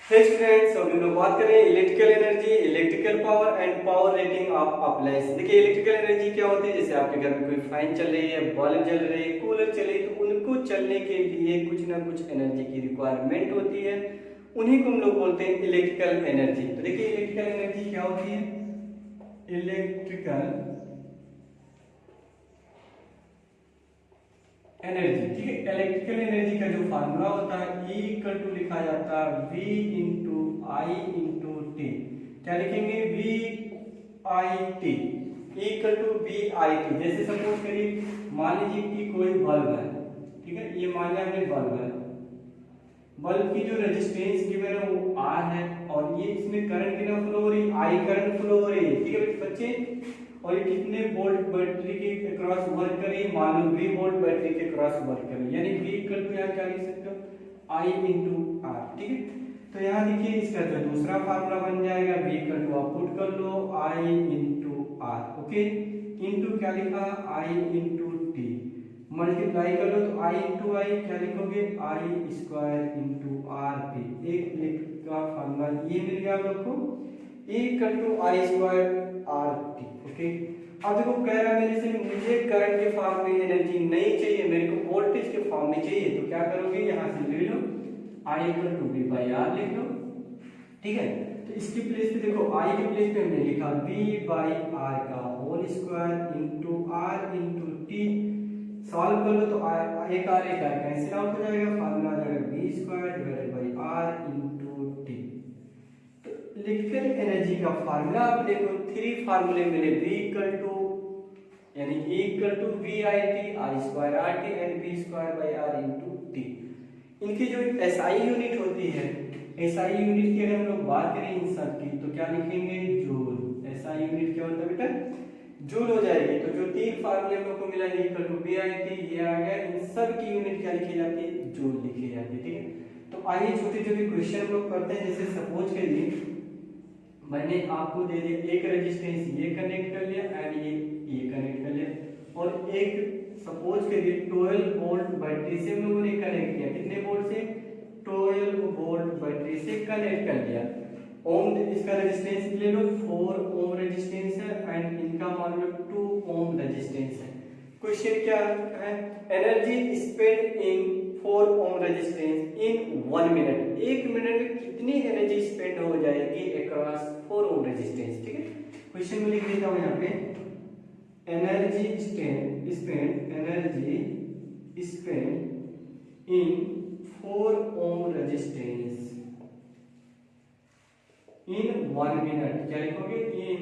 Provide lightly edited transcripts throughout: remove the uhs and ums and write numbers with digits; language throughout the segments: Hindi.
हे स्टूडेंट्स, हम लोग बात करें electrical energy, electrical power and power rating of appliance. देखिए इलेक्ट्रिकल एनर्जी क्या होती है, जैसे आपके घर में कोई फैन चल रही है, बल्ब जल रही है, कूलर चल रही है, तो उनको चलने के लिए कुछ ना कुछ एनर्जी की रिक्वायरमेंट होती है, उन्हीं को हम लोग बोलते हैं इलेक्ट्रिकल एनर्जी। तो देखिए इलेक्ट्रिकल एनर्जी क्या होती है, इलेक्ट्रिकल एनर्जी, ठीक है। इलेक्ट्रिकल एनर्जी का जो फार्मूला होता है E इक्वल टू लिखा जाता है V into I into T. क्या लिखेंगे, V I T, E equal to V I T. जैसे सपोज करिए, मान लीजिए कि कोई बल्ब है, ठीक है, ये मान लिया हमने बल्ब है, बल्ब की जो रेजिस्टेंस गिवन है वो R है, और ये इसमें करंट कितना फ्लो हो रही है, I करंट फ्लो हो रही है, ठीक है बच्चे। और ये कितने वोल्ट बैटरी के क्रॉस वर्क कर रही है, मान लो V वोल्ट बैटरी के क्रॉस वर्क कर रही है, यानी V इक्वल टू यहाँ क्या लिख सकते हो, I इंटू R, ठीक है। तो यहाँ देखिए इसका जो दूसरा फार्मूला बन जाएगा, V इक्वल टू आप पुट कर लो I into R, okay. Into क्या लिखा, I इंटू टी, मल्टीप्लाई कर लो तो I इंटू आई क्या लिखोगे, I square into R T. एक इलेक्ट्रिक का फार्मूला ये मिल गया आप लोग को, E equal to I square R T, okay. अब देखो कह रहा है मेरे से मुझे करंट के फॉर्म में एनर्जी नहीं चाहिए, मेरे को वोल्टेज के फॉर्म में चाहिए, तो क्या करोगे, यहाँ से ले लो I equal to V by R लिख लो, ठीक है। तो इसकी प्लेस पे देखो I के प्लेस पे हमने लिखा V बाई R का whole square into R into T. Solve कर लो तो एक R कैंसिल आउट हो जाएगा, फार्मूला आ जाएगा V square divided by R into T. Electrical energy का फार्मूला आप देखो, 3 फार्मूले मिले, V इक्वल टू यानी E equal to V I T, I square R T and V square by R into T. इनकी जो SI यूनिट होती है, SI यूनिट की अगर हम लोग बात करें इन सब की, तो क्या लिखेंगे, जूल। SI यूनिट क्या होता है बेटा, जूल हो जाएगी। तो जो 3 फार्मूले हम लोग को मिला, E equal to V I T, ये आ गया, इन सब की यूनिट क्या लिखी जाती है, जूल लिखी जाती है, ठीक है। तो आइए छोटे छोटे क्वेश्चन हम लोग करते हैं। जैसे सपोज करिए मैंने आपको दे दिया एक रेजिस्टेंस ये कनेक्ट कर लिया एंड ये कनेक्ट कर लिया, और एक सपोज करिए 12 वोल्ट बैटरी से हम लोगों ने कनेक्ट किया, कितने वोल्ट से, 12 वोल्ट बैटरी से कनेक्ट कर लिया। ओम इसका रेजिस्टेंस ले लो, 4 ओम रेजिस्टेंस है एंड इनका मान लो 2 ओम रेजिस्टेंस है। क्वेश्चन क्या है, energy spend in 4 ohm resistance in 1 minute, 1 minute में कितनी एनर्जी स्पेंड हो जाएगी अक्रॉस 4 ओम रेजिस्टेंस, ठीक है। क्वेश्चन में लिख देता हूं यहाँ पे, energy spend in 4 ohm resistance in 1 minute, क्या लिखोगे, इन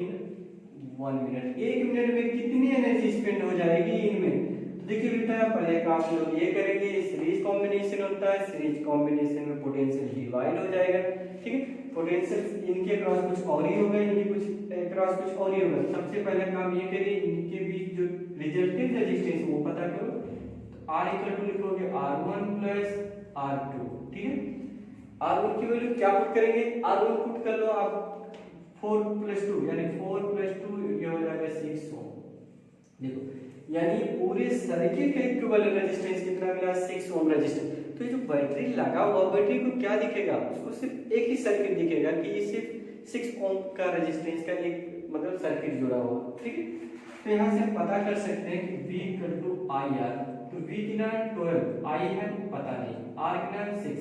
1 मिनट, 1 मिनट में कितनी एनर्जी स्पेंड हो जाएगी इनमें। तो देखिए बेटा पहले आप लोग ये करेंगे, सीरीज कॉम्बिनेशन होता है, सीरीज कॉम्बिनेशन में पोटेंशियल डिवाइड हो जाएगा, ठीक है। पोटेंशियल इनके क्रॉस कुछ और ही होगा, इनके कुछ क्रॉस कुछ और ही होगा। सबसे पहला काम ये करिए, इनके बीच जो रिजल्टेंट रेजिस्टेंस वो पता करो, तो R इक्वल टू लिखोगे R1 प्लस R2, ठीक है। R1 की वैल्यू क्या पुट करेंगे, R1 पुट कर लो आप 4 प्लस 2 यानी 4 प्लस 2 ये हो जाएगा 6 ओम। देखो यानी पूरे सर्किट का इक्विवेलेंट रेजिस्टेंस कितना मिला, 6 ओम रेजिस्टेंस। तो ये जो बैटरी लगा हुआ, बैटरी को क्या दिखेगा, उसको सिर्फ एक ही सर्किट दिखेगा कि ये सिर्फ 6 ओम का रेजिस्टेंस का एक मतलब सर्किट जुड़ा हुआ, ठीक है। तो यहाँ से हम पता कर सकते हैं कि V equal to I R, तो V कितना 12, I है पता नहीं, R कितना 6,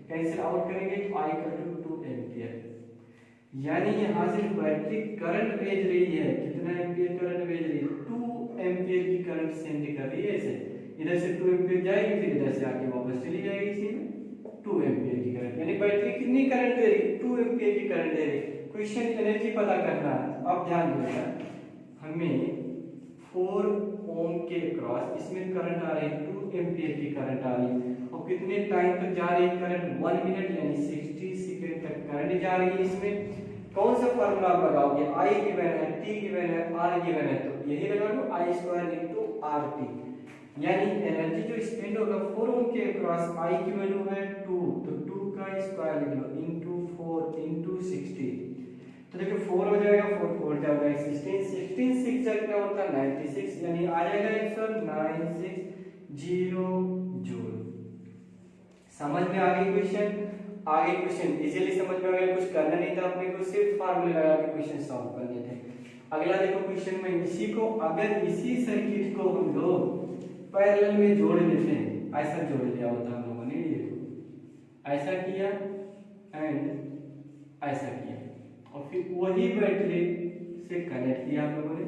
कैंसिल आउट करेंगे तो I इक्वल टू 2 एम्पियर। यानी यहाँ से बैटरी करंट भेज रही है, कितना एम्पियर करंट भेज रही है, 2 एम्पियर की करंट सेंड कर रही है। ऐसे इधर से 2 एम्पियर जाएगी, फिर इधर से आके वापस चली जाएगी, इसी में 2 एम्पियर की करंट, यानी बैटरी कितनी करंट दे रही, 2 एम्पियर की करंट दे रही। क्वेश्चन एनर्जी पता करना है, अब ध्यान देना, हमें 4 ओम के क्रॉस इसमें करंट आ रही है, 2 एम्पियर की करंट आ रही है, और कितने टाइम तक जा रही है करंट, 1 मिनट यानी 60 सेकंड तक करंट जा रही है। इसमें कौन सा फार्मूला आप लगाओगे, I गिवन है, T गिवन है, R गिवन है, तो यही लगा लो I square into R T. यानी एनर्जी जो स्पेंड होगा 4 ओम के क्रॉस, I की वैल्यू है 2, तो 2 का स्क्वायर लिख लो इंटू 4 इंटू 60। तो देखो 4 हो जाएगा, 4 4 जाएगा 16, 16 6 जा कितना होता है 96, यानी आ जाएगा आंसर 960 जूल। समझ में आ गई क्वेश्चन। आगे क्वेश्चन इजीली समझ में आ गया, कुछ करना नहीं था अपने को, सिर्फ फार्मूले लगा के क्वेश्चन सॉल्व करने थे। अगला देखो क्वेश्चन में, इसी को अगर इसी सर्किट को हम लोग पैरेलल में जोड़ लेते हैं, ऐसा जोड़ लिया होता हम लोगों ने, ये देखो ऐसा किया एंड ऐसा किया और फिर वही बैटरी से कनेक्ट किया हम लोगों ने,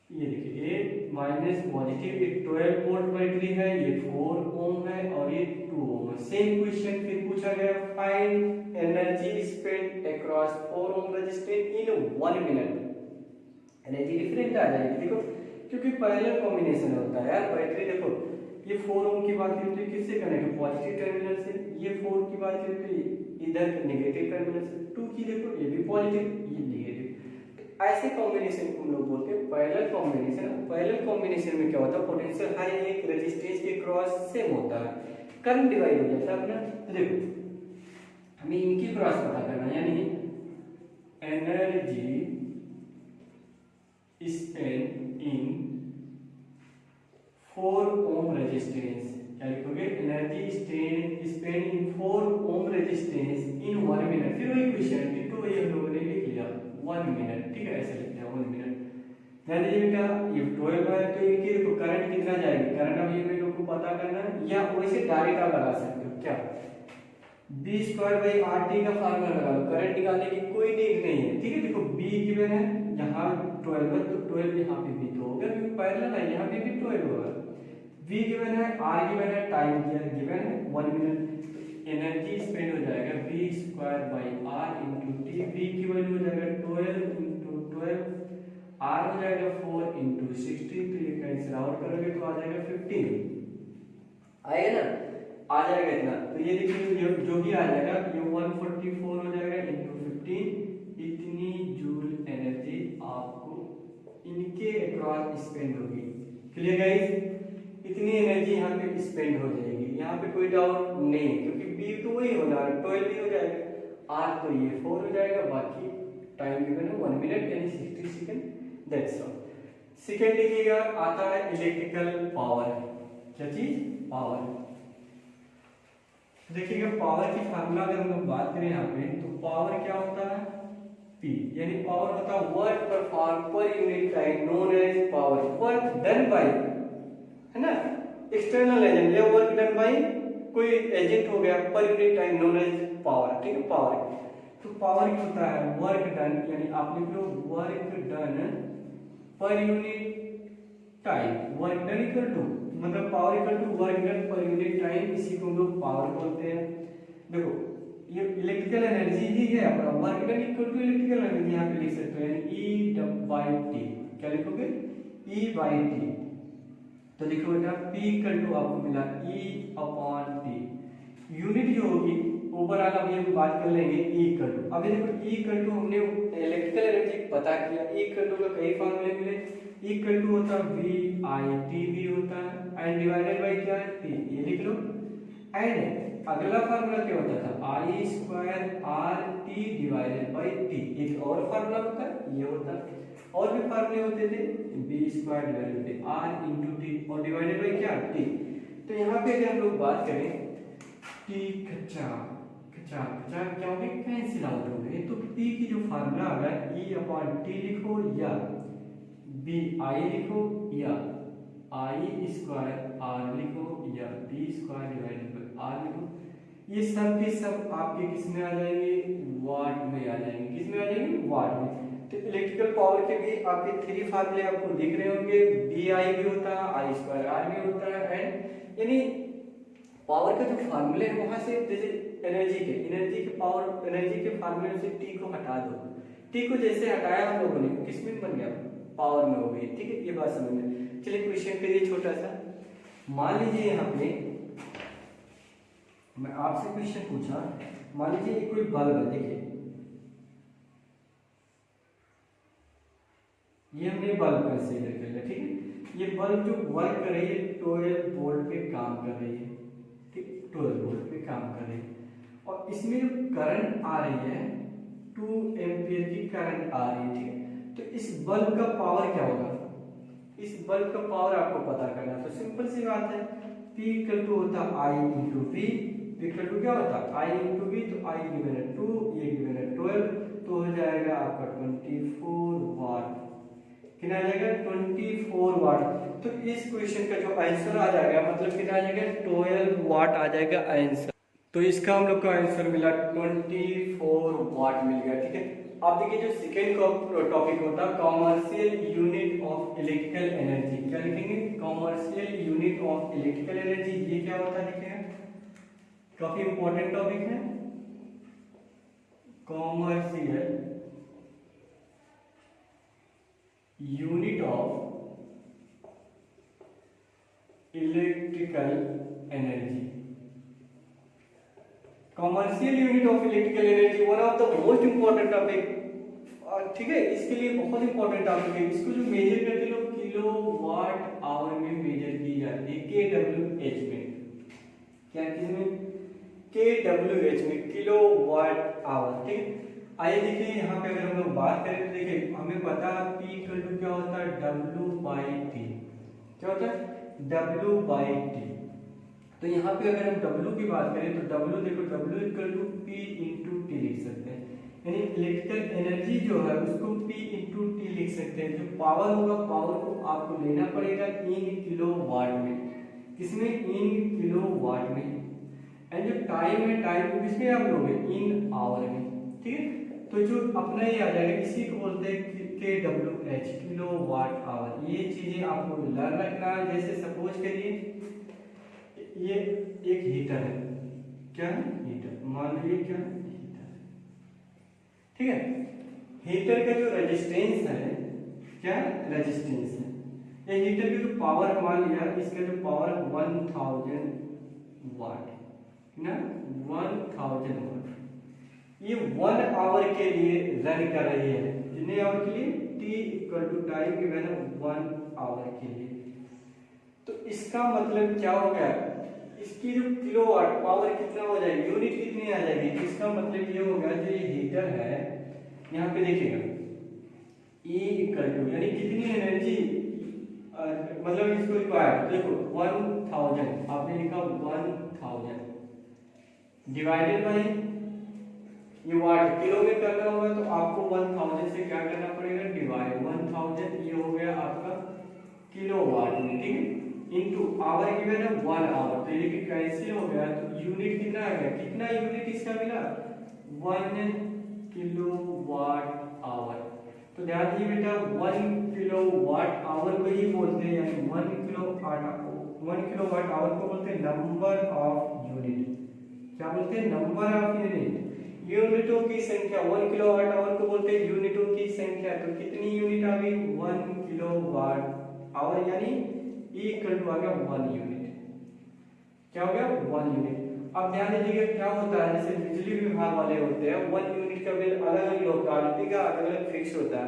ये देखिए ये माइनस पॉजिटिव, ये 12 वोल्ट बैटरी है, ये 4 ओम है और ये 2 ओम है। सेम क्वेश्चन फिर पूछा गया, find energy spent across 4 ohm resistance in 1 minute. Energy different आ जाएगी, देखो क्योंकि पैरेलल कॉम्बिनेशन होता है यार। बैटरी देखो ये 4 ओम की बात करते हैं किससे कनेक्ट है, पॉजिटिव टर्मिनल से, ये 4 की बात करते हैं इधर नेगेटिव टर्मिनल से, 2 की देखो ये भी पॉजिटिव ये नेगेटिव। ऐसे कॉम्बिनेशन को हम लोग बोलते हैं पैरेलल कॉम्बिनेशन। पैरेलल कॉम्बिनेशन में क्या होता है, पोटेंशियल हर एक रेजिस्टेंस के क्रॉस सेम होता है, करंट डिवाइड हो जाता है अपना। तो देखो हमें इनकी क्रॉस पता करना है, यानी energy spent in 4 ohm resistance, क्या लिखोगे, energy spent in 4 ohm resistance in 1 minute. फिर वही क्वेश्चन तो वही हम लोगों ने लिख लिया 1 मिनट, ठीक है, ऐसे लिखते हैं 1 मिनट। ध्यान दीजिए बेटा, ये 12 है तो इनकी देखो करंट कितना जाएगी, करंट अभी हम लोग को पता करना है, या वैसे डायरेक्ट आप लगा सकते हो क्या, b²/RT का फार्मूला लगा लो, करंट निकालने की कोई नीड नहीं है, ठीक है। देखो b गिवन है यहाँ 12 है तो 12 यहाँ पे भी तो होगा क्योंकि पैरेलल है, यहाँ पे भी 12 होगा। v गिवन है, r गिवन है, टाइम गिवन है 1 मिनट, एनर्जी स्पेंड हो जाएगा v²/r × t। v की वैल्यू हो जाएगा 12 × 12, r हो जाएगा 4 × 16, तो ये कैंसिल आउट करोगे तो आ जाएगा 15, आएगा ना, आ जाएगा इतना। तो ये देखिए जो भी आ जाएगा ये 144 हो जाएगा × 15, इतनी जूल एनर्जी आपको इनके अक्रॉस स्पेंड होगी। क्लियर गाइस, इतनी एनर्जी यहाँ पे स्पेंड हो जाएगी, यहाँ पे कोई डाउट नहीं है क्योंकि बी तो वही होना है, 12 भी हो जाएगा, आर तो ये 4 हो जाएगा, बाकी टाइम गिवन है 1 मिनट यानी 60 सेकंड, दैट्स ऑल। सेकंड देखिएगा आता है इलेक्ट्रिकल पावर, क्या चीज, पावर। देखिएगा पावर की फार्मूला अगर हम लोग बात करें यहाँ पे तो पावर क्या होता है, P, यानी पावर होता है work perform per unit time known as power, work done by, है ना, एक्सटर्नल एजेंट या वर्क डन बाय कोई एजेंट हो गया, per unit time known as power, ठीक है, पावर। तो पावर क्या होता है, वर्क डन, यानी आप लिख लो work done per unit time, work done equal to, मतलब power equal to work done per unit time, इसी को हम लोग पावर बोलते हैं। देखो ये इलेक्ट्रिकल एनर्जी ही है अपना, work done equal to electrical energy यहाँ पे लिख सकते हो, यानी E/T, क्या लिखोगे, E/T। तो देखो बेटा P इक्वल टू आपको मिला E/T, यूनिट जो होगी ऊपर आना अभी हम बात कर लेंगे E इक्वल टू। अभी देखो E इक्वल टू हमने इलेक्ट्रिकल एनर्जी पता किया, E इक्वल टू का कई फॉर्मूले मिले, E इक्वल टू होता है VIT भी होता है एंड डिवाइडेड बाय क्या है T, ये लिख लो। एंड अगला फार्मूला क्या होता था, I²RT डिवाइडेड बाय T, एक और फार्मूला होता है ये होता है, और भी फार्मूले होते थे b² divided by r × t और डिवाइडेड बाय क्या t। तो यहाँ पे अगर हम लोग बात करें t कच्चा कच्चा कच्चा क्या हो गया, कैंसिल आउट हो गए, तो p की जो फार्मूला आ गया E/T लिखो या bi लिखो या I²R लिखो या b² डिवाइडेड बाय r लिखो, ये सब के सब आपके किस में आ जाएंगे, वाट में आ जाएंगे, किस में आ जाएंगे, वाट में। तो इलेक्ट्रिकल पावर के भी आपके 3 फार्मूले आपको दिख रहे होंगे, bi भी होता है, I²R भी होता है, एंड यानी पावर का जो फार्मूले है वहां से जैसे एनर्जी के पावर एनर्जी के फार्मूले से t को हटा दो, t को जैसे हटाया हम लोगों ने किस में बन गया, पावर में हो गई, ठीक है, ये बात समझ में। चलिए क्वेश्चन करिए छोटा सा, मान लीजिए यहाँ पे मैं आपसे क्वेश्चन पूछा, मान लीजिए कोई बल्ब है, देखिए ये हमने बल्ब कंसीडर कर लिया, ठीक है, ये बल्ब जो वर्क कर रही है 12 वोल्ट पे काम कर रही है, ठीक, 12 वोल्ट पे काम कर रही है, और इसमें जो करंट आ रही है 2 एम्पियर की करंट आ रही है, ठीक है। तो इस बल्ब का पावर क्या होगा, इस बल्ब का पावर आपको पता करना है, तो सिंपल सी बात है P इक्वल टू होता I × V, इक्वल टू क्या होता है आई इंटू बी, तो आई गिवन है 2, ये गिवन है 12, तो हो जाएगा आपका 24 वाट। कितना आ जाएगा 24 वाट। तो इस क्वेश्चन का जो आंसर आ जाएगा मतलब कितना आ जाएगा 12 वाट आ जाएगा आंसर। तो इसका हम लोग का आंसर मिला 24 वाट मिल गया। ठीक है, आप देखिए जो सेकेंड टॉपिक होता है commercial unit of electrical energy, क्या लिखेंगे commercial unit of electrical energy. ये क्या होता है देखिएगा, काफी इंपॉर्टेंट टॉपिक है। Commercial unit of electrical energy, commercial unit of electrical energy one of the most important topic. ठीक है, इसके लिए बहुत इंपॉर्टेंट टॉपिक है। इसको जो मेजर करते लोग किलो वाट आवर में मेजर की जाती है, KWH में। क्या किसमें KWH में, किलो वाट आवर। ठीक है, आइए देखिए यहाँ पे अगर हम लोग बात करें तो देखिए हमें पता है P इक्वल टू क्या होता है W/T। क्या होता है W/T। तो यहाँ पे अगर हम W की बात करें तो W देखो W equal to P into T लिख सकते हैं, यानी इलेक्ट्रिकल एनर्जी जो है उसको P इंटू टी लिख सकते हैं। जो पावर होगा पावर को आपको लेना पड़ेगा इन किलो वाट में, किसमें इन किलो वाट में, एंड जो टाइम है टाइम को किसमें आप लोगे इन आवर में। ठीक है, तो जो अपना ये आ जाएगा इसी को बोलते हैं KWH किलो वाट आवर। ये चीजें आपको लर्न रखना है। जैसे सपोज करिए ये एक हीटर है, क्या है हीटर, मान लीजिए क्या हीटर। ठीक है, हीटर का जो रेजिस्टेंस है क्या रेजिस्टेंस है, ये हीटर की जो पावर मान लिया इसका जो पावर 1000 वाट ना 1000 वाट, ये 1 आवर के लिए रन कर रही है। कितने आवर के लिए T इक्वल टू टाइम के वैल्यू 1 आवर के लिए। तो इसका मतलब क्या हो गया, इसकी जो किलोवाट पावर कितना हो जाएगी, यूनिट कितनी आ जाएगी। इसका मतलब ये होगा जो ये हीटर है यहाँ पे देखिएगा E इक्वल टू यानी कितनी एनर्जी मतलब इसको रिक्वायर्ड देखो 1000, आपने लिखा 1000 डिवाइडेड बाय ये वाट किलो में करना होगा तो आपको 1000 से क्या करना पड़ेगा डिवाइड 1000, ये हो गया आपका किलोवाट में। ठीक है, इनटू आवर गिवन है 1 आवर, तो ये कैंसिल हो गया तो यूनिट कितना आ गया, कितना यूनिट इसका मिला 1 किलोवाट आवर। तो ध्यान दीजिए बेटा 1 किलोवाट आवर को ही बोलते हैं, यानी 1 किलोवाट आवर को बोलते हैं नंबर ऑफ यूनिट। क्या बोलते हैं नंबर ऑफ यूनिट, यूनिटों की संख्या। 1 किलोवाट आवर को बोलते हैं यूनिटों की संख्या। तो कितनी यूनिट आ गई 1 किलोवाट आवर, यानी E इक्वल टू आ गया 1 यूनिट। क्या हो गया 1 यूनिट। अब ध्यान दीजिएगा क्या होता है, जैसे बिजली विभाग वाले होते हैं 1 यूनिट का बिल अलग अलग लोकेलिटी का अलग अलग फिक्स होता है।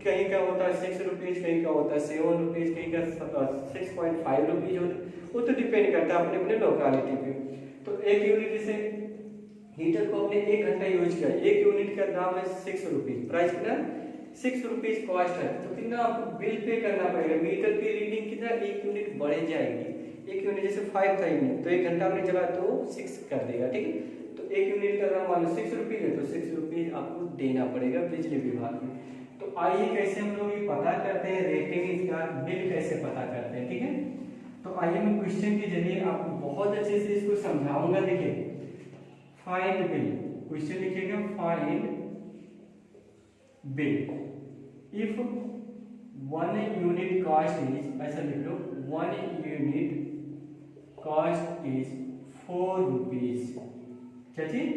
कहीं का होता है 6 रुपीज, कहीं का होता है 7 रुपीज, कहीं का 6.5 रुपीज होता है। वो तो डिपेंड करता है अपने अपने लोकेलिटी पे। तो एक यूनिट जैसे हीटर को आपने 1 घंटा यूज किया, 1 यूनिट का दाम है 6 रुपीज, प्राइस कितना 6 रुपीज कॉस्ट है। तो कितना आपको बिल पे करना पड़ेगा, मीटर की रीडिंग कितना 1 यूनिट बढ़ जाएगी। 1 यूनिट जैसे 5 था यूनिट, तो 1 घंटा आपने चला तो 6 कर देगा। ठीक है, तो 1 यूनिट का दाम मान लो 6 रुपीज है, तो 6 रुपीज आपको देना पड़ेगा बिजली विभाग में। तो आइए कैसे हम लोग ये पता करते हैं, रेटिंग इसका बिल कैसे पता करते हैं। ठीक है, तो आइए मैं क्वेश्चन के जरिए आपको बहुत अच्छे से इसको समझाऊंगा। देखिए फाइंड बिल, क्वेश्चन लिखिएगा find bill if 1 unit cost is, ऐसा लिख लो 1 यूनिट कॉस्ट इज 4 रुपीज। क्या चीज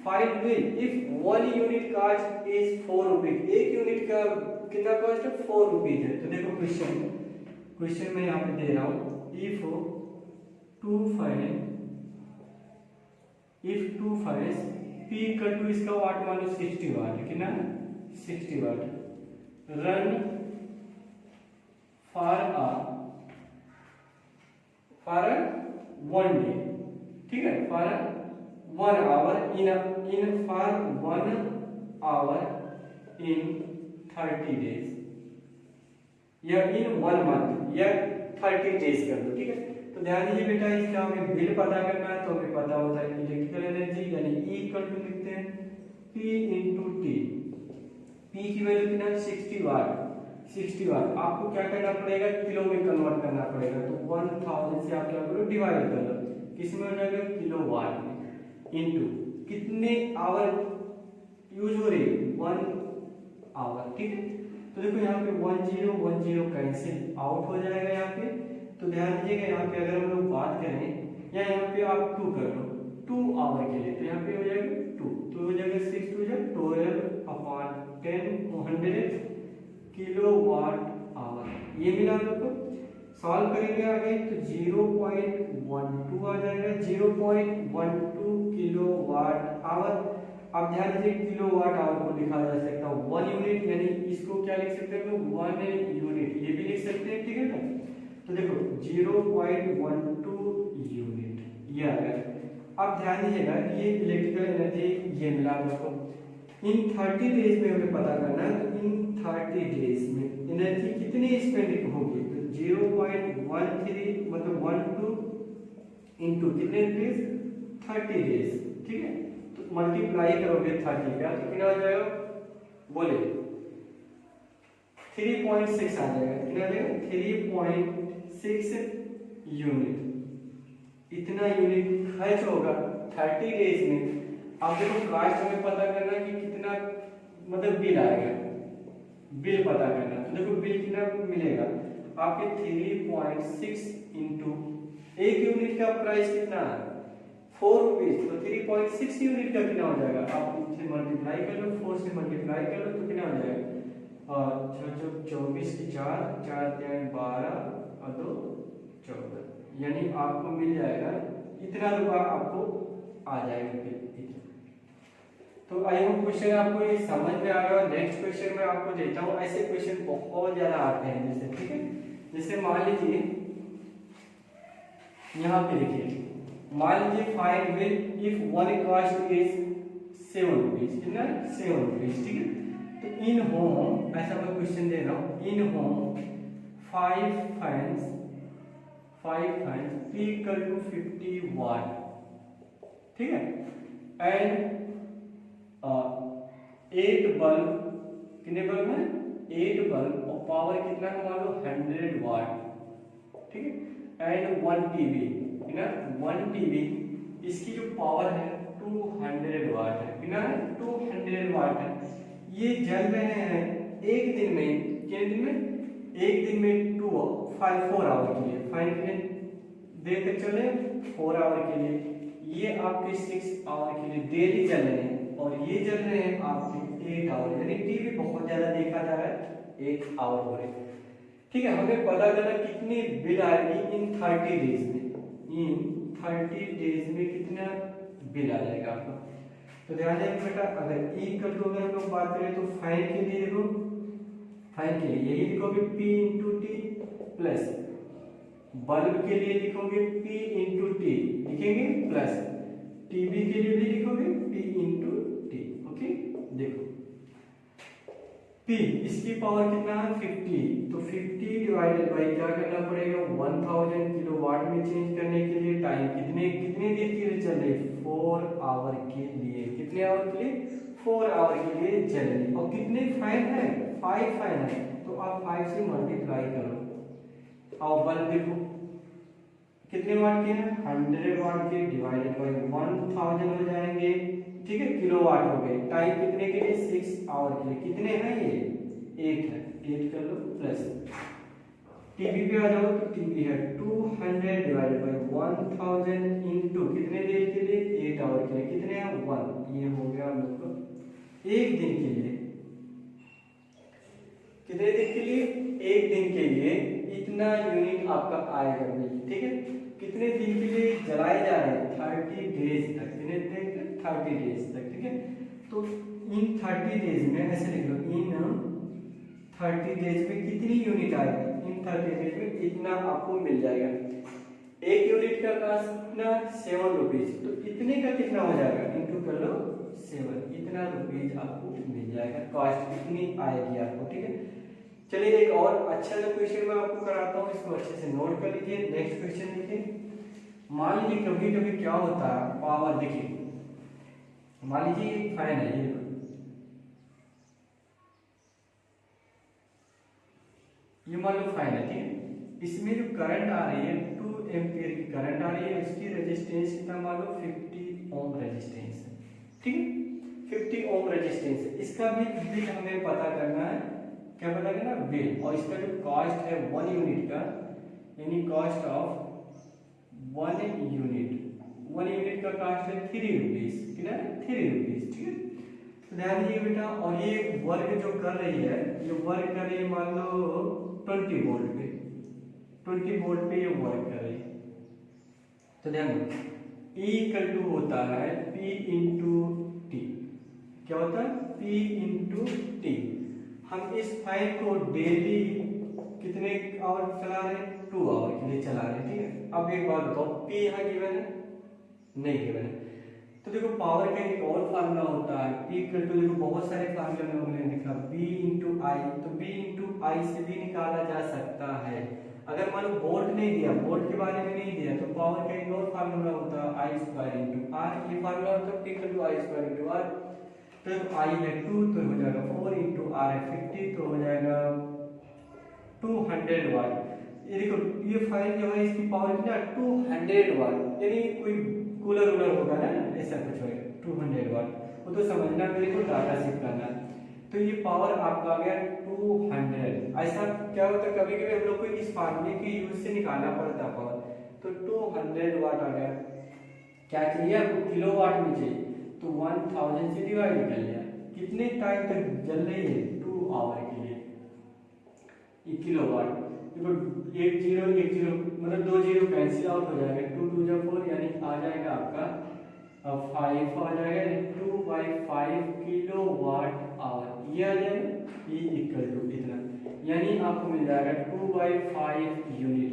find bill if 1 unit cost is 4 rupees, 1 unit का कितना कॉस्ट है 4 रुपीज है। तो देखो क्वेश्चन में यहाँ पे दे रहा हूं if two files P equal to इसका वाट मान लो 60 वाट है, कितना 60 वाट, रन फॉर 1 डे। ठीक है, for 1 hour in for 1 hour in 30 days, या इन 1 मंथ, या 30 डेज कर दो। ठीक है, तो ध्यान दीजिए बेटा, इसका हमें बिल पता करना है तो हमें पता होता है इलेक्ट्रिकल एनर्जी यानी E इक्वल टू लिखते हैं P इंटू टी। P की वैल्यू कितना है 60 वाट। 60 वाट आपको क्या करना पड़ेगा, किलो में कन्वर्ट करना पड़ेगा। तो 1000 से आप क्या करो डिवाइड कर लो, किस में हो जाएगा किलो वाट में, इंटू कितने आवर यूज हो रही है 1 आवर। ठीक है, तो देखो यहाँ पे 10 कैंसिल आउट हो जाएगा यहाँ पे। तो ध्यान दीजिएगा यहाँ पे अगर हम लोग बात करें या यहाँ पे आप 2 कर लो 2 आवर के लिए, तो यहाँ पे हो जाएगा 2 तो हो जाएगा 6 2 12/10 किलो वाट आवर। ये मिला हम लोग को। सॉल्व करेंगे आगे तो 0.12 आ जाएगा, 0.12 किलो वाट आवर। अब ध्यान दीजिए किलो वाट आवर को लिखा जा सकता है 1 यूनिट, यानी इसको क्या लिख सकते हैं 1 यूनिट, ये भी लिख सकते हैं। ठीक है ना, तो देखो 0.12 यूनिट ये आ गया। अब ध्यान दीजिएगा ये इलेक्ट्रिकल एनर्जी ये मिला हम लोग को। इन 30 डेज में हमें पता करना है, तो इन 30 डेज में एनर्जी कितनी स्पेंड होगी, तो 0.13 मतलब 12 इंटू कितने डेज 30 डेज। ठीक है, तो मल्टीप्लाई करोगे 30 का तो कितना हो जाएगा बोले 3.6 आ जाएगा। कितना आ जाएगा 3.6 यूनिट। इतना यूनिट खर्च होगा 30 डेज में। अब देखो कास्ट हमें पता करना कि कितना मतलब बिल आएगा, बिल पता करना। तो देखो बिल कितना मिलेगा आपके 3.6 इंटू 1 यूनिट का प्राइस कितना है 4 रुपीज, तो 3.6 यूनिट का कितना हो जाएगा, आप इसे मल्टीप्लाई कर लो 4 से मल्टीप्लाई कर लो तो कितना हो जाएगा 24 की 4 4 3 12 और 2 14, यानी आपको मिल जाएगा इतना रुपया आपको आ जाएगा बिल इतना। तो आई होप क्वेश्चन आपको ये समझ में आ गया। नेक्स्ट क्वेश्चन में आपको देता हूँ, ऐसे क्वेश्चन बहुत ज्यादा आते हैं जैसे। ठीक है, जैसे मान लीजिए यहाँ पे देखिए, मान लीजिए find bill if one cost is 7 rupees, कितना 7 रुपीज। ठीक है, तो इन होम ऐसा मैं क्वेश्चन दे रहा हूँ, in home 5 fans P equal to 50 watt. ठीक है, एंड 8 बल्ब, कितने बल्ब है 8 बल्ब और पावर कितना है मान लो 100 वाट। ठीक है, एंड 1 टीवी, कितना 1 टीवी, इसकी जो पावर है 200 वाट है, कितना है 200 वाट है। ये जल रहे हैं एक दिन में, कितने दिन में एक दिन में 4 आवर के लिए, 5 देर तक चल रहे हैं 4 आवर के लिए। ये आपके 6 आवर के लिए डेली चल रहे हैं, और ये चल रहे हैं आपके 8 आवर, यानी टीवी बहुत ज्यादा देखा जा रहा है 8 आवर हो रहे। ठीक है, हमें पता करना कितनी बिल आएगी इन 30 डेज में, इन 30 डेज में कितना बिल आ जाएगा आपका। तो ध्यान दें बेटा, अगर E इक्वल टू अगर हम लोग बात करें तो फाइन के लिए देखो, फाइन के लिए यही लिखोगे P into T, plus bulb के लिए लिखोगे P इंटू टी लिखेंगे, प्लस टीवी के लिए भी लिखोगे P इंटू टी। ओके, देखो P इसकी पावर कितना है 50, तो 50 डिवाइडेड बाई क्या करना पड़ेगा 1000 किलो वाट में चेंज करने के लिए टाइम कितने देर के लिए चल रही 4 आवर के लिए, कितने आवर के लिए 4 आवर के लिए चल रही। और कितने फैन है 5 फैन है, तो आप 5 से मल्टीप्लाई करो। और बल्ब देखो कितने वाट के हैं 100 वाट के, डिवाइडेड बाई 1000 हो जाएंगे। ठीक है, किलो वाट हो गए। टाइम कितने के लिए 6 आवर के लिए, कितने हैं ये 8 है, 8 कर लो, प्लस टीवी पे आ जाओ तो टीवी है 200 डिवाइडेड बाई 1000 इंटू कितने देर के लिए 8 आवर के लिए, कितने हैं 1, ये हो गया हम लोग को एक दिन के लिए। कितने दिन के लिए एक दिन के लिए इतना यूनिट आपका आएगा बिल। ठीक है, कितने दिन के लिए जलाए जा रहे हैं 30 डेज तक, कितने दिन तक 30 डेज तक। ठीक है, तो इन 30 डेज में ऐसे लिख लो, इन 30 डेज में कितनी यूनिट आएगी, इन 30 डेज में इतना आपको मिल जाएगा। एक यूनिट का कॉस्ट कितना 7 रुपीज, तो इतने का कितना हो जाएगा इंटू कर लो 7, इतना रुपीज आपको मिल जाएगा, कॉस्ट कितनी आएगी आपको। ठीक है, चलिए एक और अच्छा सा क्वेश्चन मैं आपको कराता हूँ, इसको अच्छे से नोट कर लीजिए। नेक्स्ट क्वेश्चन देखिए, मान लीजिए कभी कभी क्या होता है पावर, देखिए मान लीजिए एक फैन है, ये मान लो फैन है, ठीक है। इसमें जो करंट आ रही है 2 एम्पियर की करंट आ रही है, इसकी रेजिस्टेंस कितना मान लो 50 ओम रेजिस्टेंस है, ठीक है 50 ओम रेजिस्टेंस है। इसका भी बिल हमें पता करना है, क्या पता करना बिल, और इसका जो कॉस्ट है 1 यूनिट का, यानी कॉस्ट ऑफ 1 यूनिट का कॉस्ट है 3 रुपीज, कितना है 3 रुपीज, ठीक है। तो ध्यान दीजिए बेटा, और ये वर्क जो कर रही है, ये वर्क कर रही है मान लो 20 वोल्ट पे, 20 वोल्ट पे ये वर्क कर रही है। तो ध्यान दो E इक्वल टू होता है P इंटू टी, क्या होता है P इंटू टी। हम इस फैन को डेली कितने आवर चला रहे हैं, 2 आवर के लिए चला रहे हैं, ठीक है। अब एक बात बताओ, P यहाँ गिवन है, नहीं गिवन है, तो देखो पावर का एक और फार्मूला होता है P इक्वल टू, देखो बहुत सारे फार्मूले में हमने लिखा B इंटू आई, तो B इंटू आई से भी निकाला जा सकता है। अगर मान लो वोल्ट नहीं दिया, वोल्ट के बारे में नहीं दिया, तो पावर का एक और फार्मूला होता है आई स्क्वायर इंटू आर, ये फार्मूला होता है P equal to I square into R. तो आई है 2 तो हो जाएगा 4 इंटू आर है 50 तो हो जाएगा 200 वाट। ये देखो ये फाइल जो है इसकी पावर कितना 200 वाट, यानी कोई कूलर वूलर होगा ना, ऐसा कुछ होगा 200 वाट, वो तो समझना मेरे को डाटा शिफ्ट करना। तो ये पावर आपका आ गया 200। ऐसा क्या होता है कभी कभी हम लोग को इस फार्मूले के यूज से निकालना पड़ता है पावर, तो 200 वाट आ गया। क्या चाहिए आपको, किलो वाट में चाहिए, तो 1000 से डिवाइड कर लिया, कितने टाइम तक जल रही है 2 आवर के लिए, ये किलो वाट। देखो 1 0 1 0 मतलब 2 0 कैंसिल आउट हो जाएगा, 2 2 जा 4 यानी आ जाएगा आपका 5 आ जाएगा, 2/5 किलो वाट आवर, ये आ जाएगा E इक्वल टू इतना, यानी आपको मिल जाएगा 2/5 यूनिट।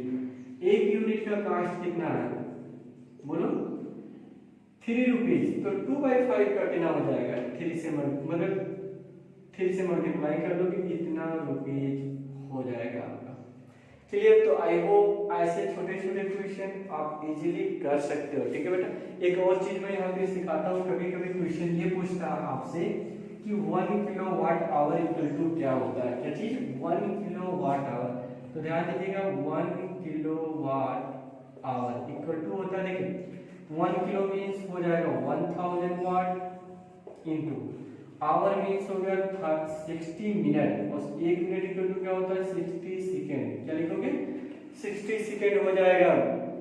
एक यूनिट का कॉस्ट कितना है बोलो 3 रुपीज, तो 2/5 का कितना हो जाएगा 3 से मतलब 3 से मल्टीप्लाई कर दो कि इतना रुपीज हो जाएगा आपका। क्लियर, तो आई होप ऐसे छोटे छोटे क्वेश्चन आप इजीली कर सकते हो, ठीक है बेटा। एक और चीज मैं यहाँ पे सिखाता हूँ, कभी कभी क्वेश्चन ये पूछता है आपसे कि 1 kilowatt hour equal to क्या होता है, क्या चीज 1 किलो वाट आवर। तो ध्यान दीजिएगा 1 kilowatt hour equal to होता है, देखिए 1 किलो मीन्स हो जाएगा 1000 वाट इंटू आवर मीन्स हो गया 60 मिनट, और 1 मिनट इक्वल टू क्या होता है 60 सेकेंड, क्या लिखोगे 60 सेकेंड हो जाएगा,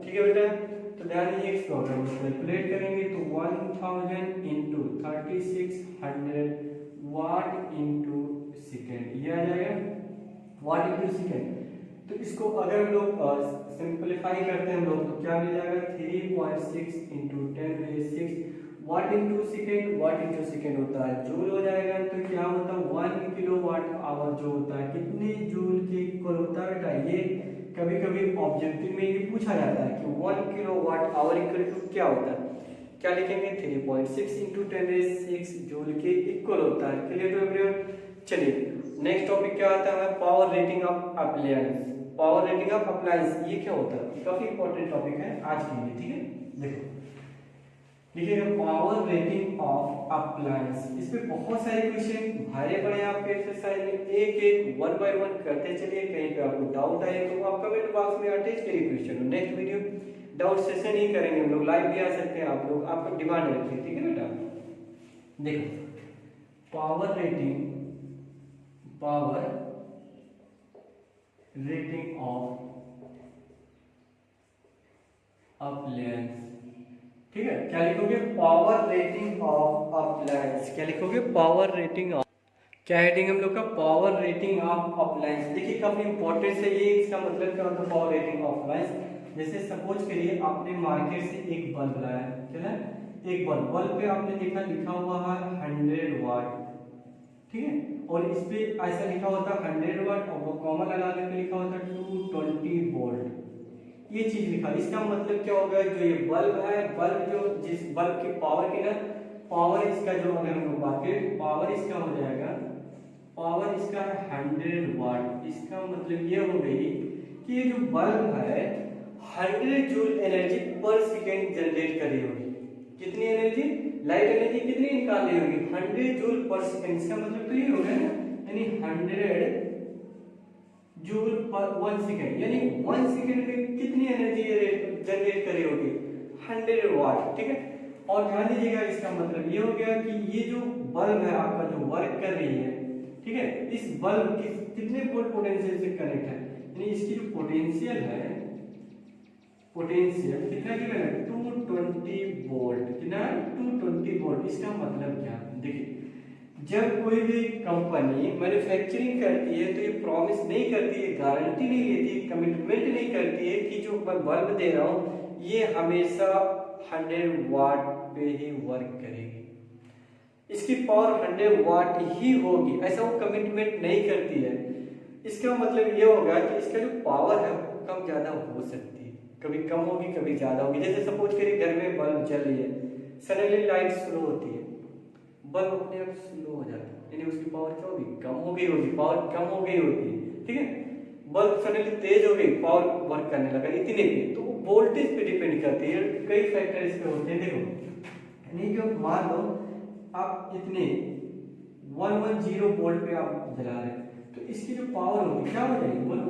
ठीक है बेटा। तो ध्यान दीजिए इसको अगर हम कैलकुलेट करेंगे तो 1000 इंटू 3600 वाट इंटू सेकेंड, ये आ जाएगा वाट इंटू सेकेंड। तो इसको अगर हम लोग सिंपलीफाई करते हैं हम लोग, तो क्या मिल जाएगा 3.6 इंटू 10⁻⁶ वाट इंटू सेकेंड, वाट इंटू सेकेंड होता है जूल हो जाएगा। तो क्या होता है 1 किलो वाट आवर जो होता है कितने जूल के इक्वल होता है बेटा, ये कभी कभी ऑब्जेक्टिव में ये पूछा जाता है कि 1 kilowatt hour equal to क्या होता है, क्या लिखेंगे 3.6 इंटू 10⁻⁶ जूल के इक्वल होता है। क्लियर तो एवरीवन। चलिए नेक्स्ट टॉपिक क्या आता है, power rating of appliance. Power rating of appliance ये क्या होता है, काफी इंपॉर्टेंट टॉपिक है आज के लिए, ठीक है। देखो लिखिएगा पावर रेटिंग ऑफ अप्लायंस, इस पे बहुत सारे क्वेश्चन भरे पड़े हैं आपके एक्सरसाइज में, एक एक 1 बाय 1 करते चलिए। कहीं पे आपको डाउट आए तो आप कमेंट बॉक्स में अटैच करिए question. Next video doubt session ही करेंगे हम लोग, लाइव भी आ सकते हैं आप लोग, आपका डिमांड रखिए, ठीक है बेटा। देखो पावर रेटिंग ऑफ अप्लायंस, ठीक है। क्या लिखोगे पावर रेटिंग ऑफ अप्लायंस, क्या लिखोगे पावर रेटिंग ऑफ, क्या हेडिंग हम लोग का पावर रेटिंग ऑफ अप्लायंस। देखिए काफी इंपॉर्टेंट है ये, इसका मतलब क्या होता है पावर रेटिंग ऑफ अप्लायंस। जैसे सपोज करिए आपने मार्केट से एक बल्ब लाया, चला एक बल्ब पे आपने देखा लिखा हुआ है 100 वाट, ठीक है, और इस पे ऐसा लिखा होता है 100 वाट और वो कॉमा लगा करके लिखा होता है 220 वोल्ट, ये चीज लिखा। इसका मतलब क्या होगा, जो ये बल्ब है, बल्ब जो जिस बल्ब की पावर की ना पावर इसका जो अगर हम लोग बात करें पावर इसका हो जाएगा, पावर इसका है 100 वाट। इसका मतलब ये हो गई कि ये जो बल्ब है 100 जूल एनर्जी पर सेकेंड जनरेट कर रही होगी। कितनी एनर्जी, लाइट एनर्जी कितनी निकाल रही होगी, 100 जूल पर सेकेंड। इसका मतलब तो ये हो गया ना, यानी 100 जूल पर 1 सेकेंड, यानी 1 सेकेंड में कितनी एनर्जी जनरेट कर रही होगी, 100 वाट। ठीक है, और ध्यान दीजिएगा इसका मतलब ये हो गया कि ये जो बल्ब है आपका जो वर्क कर रही है, ठीक है, इस बल्ब की कितने वोल्ट पोटेंशियल से कनेक्ट है, यानी इसकी जो पोटेंशियल है, पोटेंशियल कितना गिवन है, 220 वोल्ट। कितना है, 220 वोल्ट। इसका मतलब क्या, देखिए जब कोई भी कंपनी मैन्युफैक्चरिंग करती है तो ये प्रॉमिस नहीं करती है, गारंटी नहीं लेती, कमिटमेंट नहीं करती है कि जो मैं बल्ब दे रहा हूँ ये हमेशा 100 वाट पे ही वर्क करेगी, इसकी पावर 100 वाट ही होगी, ऐसा वो कमिटमेंट नहीं करती है। इसका मतलब ये होगा कि इसका जो पावर है वो कम ज्यादा हो सकती है, कभी कम होगी कभी ज्यादा होगी। जैसे सपोज करिए घर में बल्ब जल रही है, सडनली लाइट स्लो होती है, बल्ब अपने आप स्लो हो जाता है, यानी उसकी पावर क्या होगी, कम हो गई होगी, पावर कम हो गई होगी। ठीक है, बल्ब सडनली तेज हो गई, पावर वर्क करने लगा इतने पे, तो वो वोल्टेज पे डिपेंड करती है, कई फैक्टर इस पे होते हैं। देखो यानी जो मान लो आप इतने 110 वोल्ट पे आप जला रहे हैं, तो इसकी जो पावर होगी क्या हो जाएगी, बोलो,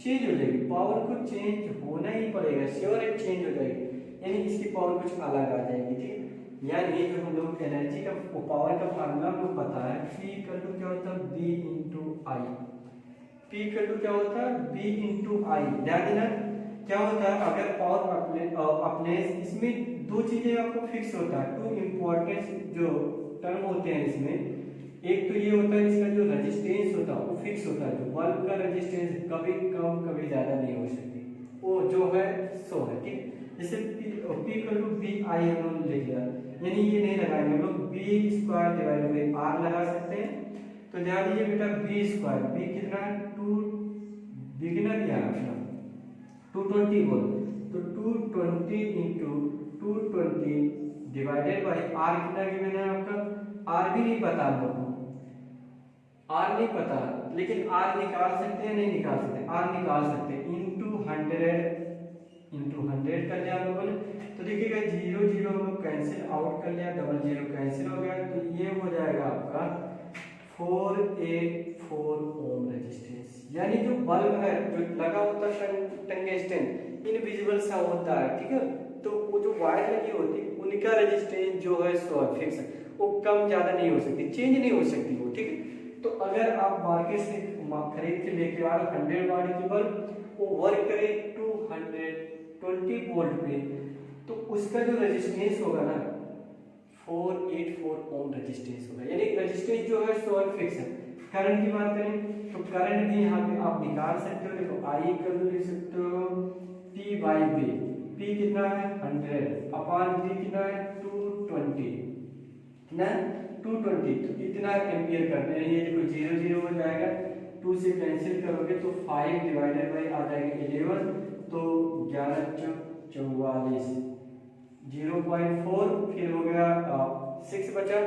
चेंज हो जाएगी। पावर को चेंज होना ही पड़ेगा, श्योर है चेंज हो जाएगी, यानी इसकी पावर कुछ अलग आ जाएगी। ठीक है, यानी जो हम लोग एनर्जी का पावर का फार्मूला हमको पता है, P इक्वल टू क्या होता है, B into I. P equal to क्या होता है, B इंटू आई। ध्यान देना क्या होता है, अगर पावर अपने इसमें दो चीजें आपको फिक्स होता है, टू इम्पोर्टेंट जो टर्म होते हैं इसमें, एक तो ये होता है इसका जो रेजिस्टेंस होता है वो फिक्स होता है, जो बल्ब का रेजिस्टेंस कभी कम कभी ज्यादा नहीं हो सकती, वो जो है 100 है। ठीक, जैसे P equal to B I हम लोग लिख लिया, यानी ये नहीं लगाएंगे हम लोग, B square divided by R लगा सकते हैं। तो ध्यान दीजिए बेटा, बी स्क्वायर, बी कितना है, 2, बी कितना दिया है अपना 220 वोल्ट, तो 220 इंटू 220 डिवाइडेड बाई आर कितना गिवन है आपका, आर भी नहीं पता हम लोग को, आर नहीं पता, लेकिन आर निकाल सकते हैं, नहीं निकाल सकते, आर निकाल सकते हैं, इंटू 100 कर लिया हम लोगों ने। तो देखिएगा 0 0 हम लोग कैंसिल आउट कर लिया, डबल 0 कैंसिल हो गया, तो ये हो जाएगा आपका 484 ओम रेजिस्टेंस। यानी जो बल्ब है जो लगा होता है टंगस्टन, इनविजिबल सा होता है, ठीक है, तो वो जो वायर लगी होती है उनका रेजिस्टेंस जो है 100 फिक्स है, वो कम ज्यादा नहीं हो सकती, चेंज नहीं हो सकती वो। ठीक है, तो अगर आप मार्केट से खरीद के लेके आ 100 वाट की बल्ब, वो वर्क करे 220 वोल्ट पे, तो उसका जो रेजिस्टेंस होगा ना 484 ओम रेजिस्टेंस होगा, यानी रेजिस्टेंस जो है 100 फिक्स है। करंट की बात करें तो करंट भी यहाँ पे आप निकाल सकते हो, देखो आई इक्वल टू लिख सकते हो P बाई बी, P कितना है 100 अपान B कितना है 220 ना, 220, तो इतना एम्पियर करते हैं, ये देखो 0 0 हो जाएगा, 2 से कैंसिल करोगे तो 5 डिवाइडेड बाई आ जाएगा 11, तो 11 44, 0.4 फिर हो गया 6 बचा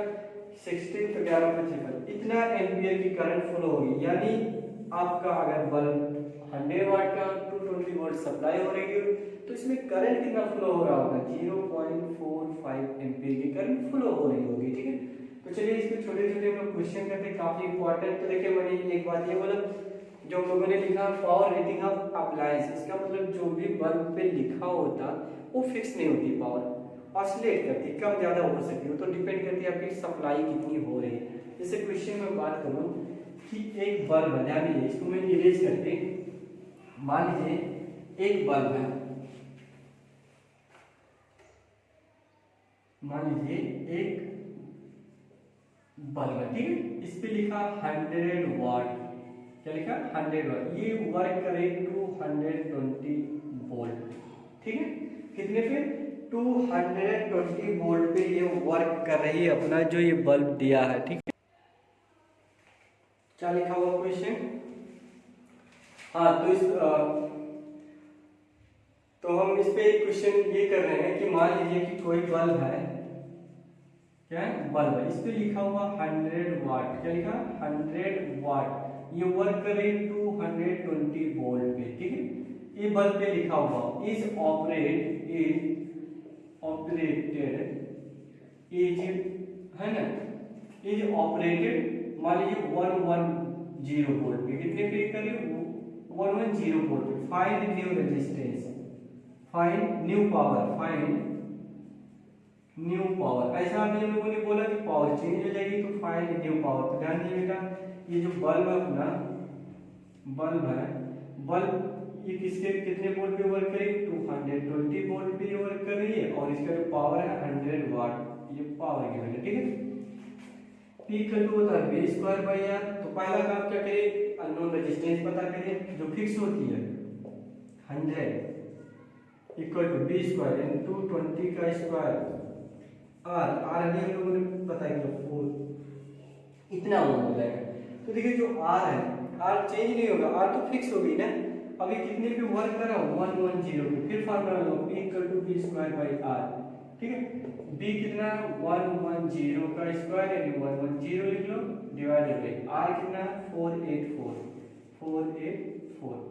16, तो 11 25, इतना एम्पियर की करंट फ्लो होगी। यानी आपका अगर बल्ब 100 वाट का 220 वोल्ट सप्लाई हो रही है तो इसमें करंट कितना फ्लो हो रहा होगा, 0.45 एम्पियर की करंट फ्लो हो रही होगी। ठीक है, तो चलिए इसको छोटे छोटे हम लोग क्वेश्चन करते हैं, काफी इंपॉर्टेंट। तो देखिए मैंने एक बात ये बोला, जो हम लोगों ने लिखा पावर रेटिंग ऑफ अप्लायंस, इसका मतलब जो भी बल्ब पे लिखा होता वो फिक्स नहीं होती, पावर ऑसिलेट करती, कम ज्यादा हो सकती है, तो डिपेंड करती है आपकी सप्लाई कितनी हो रही है। जैसे क्वेश्चन में बात करूं कि एक बल्ब है, ध्यान दीजिए इसको मैं इरेज करके, मान लीजिए एक बल्ब है, मान लीजिए एक बल्ब है, ठीक है, इस पे लिखा 100 वाट, क्या लिखा 100 वाट, ये वर्क करे 220 वोल्ट। ठीक है, कितने पे 220 वोल्ट पे ये वर्क कर रही है अपना जो ये बल्ब दिया है। ठीक है, क्या लिखा हुआ क्वेश्चन, हाँ, तो हम इस पे क्वेश्चन ये कर रहे हैं कि मान लीजिए कि कोई बल्ब है, क्या है, बल्ब है। इस पे लिखा हुआ 100 वाट, क्या लिखा, 100 वाट। ये वर्क कर रही है 220 वोल्ट पे, ठीक है। ये बल्ब पे लिखा हुआ इज ऑपरेटेड इज, है ना, इज ऑपरेटेड, मान लीजिए 110 वोल्ट पे, कितने पे करिए, 110 वोल्ट पे। Find new resistance, find new power, find new power. ऐसा अभी हम लोगों ने बोला कि पावर चेंज हो जाएगी, तो फाइंड न्यू पावर। तो ध्यान दीजिएगा, ये जो बल्ब है अपना, बल्ब है, बल्ब ये किसके कितने वोल्ट पे वर्क करेगी, 220 वोल्ट पे वर्क कर रही है, और इसका जो पावर है 100 वाट, ये पावर गिवन है, ठीक है। P इक्वल टू होता है V स्क्वायर बाई R। तो पहला काम क्या करिए, अननोन रेजिस्टेंस पता करिए जो फिक्स होती है, 100 equal to V square into 20 का स्क्वायर, R अभी हम लोगों ने पता किया 4, इतना ओम हो जाएगा। तो देखिए जो R है, R चेंज नहीं होगा, R तो फिक्स होगी ना। अभी कितने पे वर्क कर रहा हूँ, 110 पे। फिर फार्मूला लो, P equal to V square by R, ठीक है। B कितना, 110 का स्क्वायर यानी 110 लिख लो, डिवाइडेड बाई R कितना, 484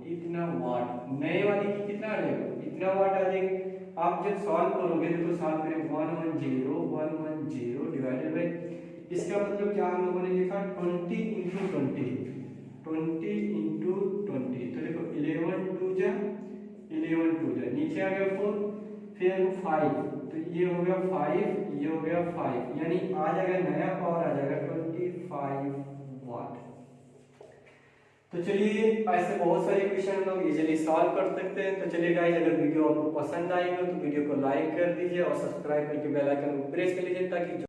इतना वाट। नए वाले की कितना आ जाएगा, इतना वाट आ जाएगा। आप जब सॉल्व करोगे तो सॉल्व करें 110 डिवाइडेड बाई, इसका मतलब क्या हम लोगों ने लिखा, 20 इंटू 20, तो देखो 11 टू जा, नीचे आ गया 4, फिर 5, तो ये हो गया 5, ये हो गया 5, यानी आ जाएगा नया पावर आ जाएगा 25 वाट। तो चलिए ऐसे बहुत सारे क्वेश्चन हम लोग इजीली सॉल्व कर सकते हैं। तो चलिए गाइस, अगर वीडियो आपको पसंद आई हो तो वीडियो को लाइक कर दीजिए और सब्सक्राइब करके बेल आइकन को प्रेस कर लीजिए, ताकि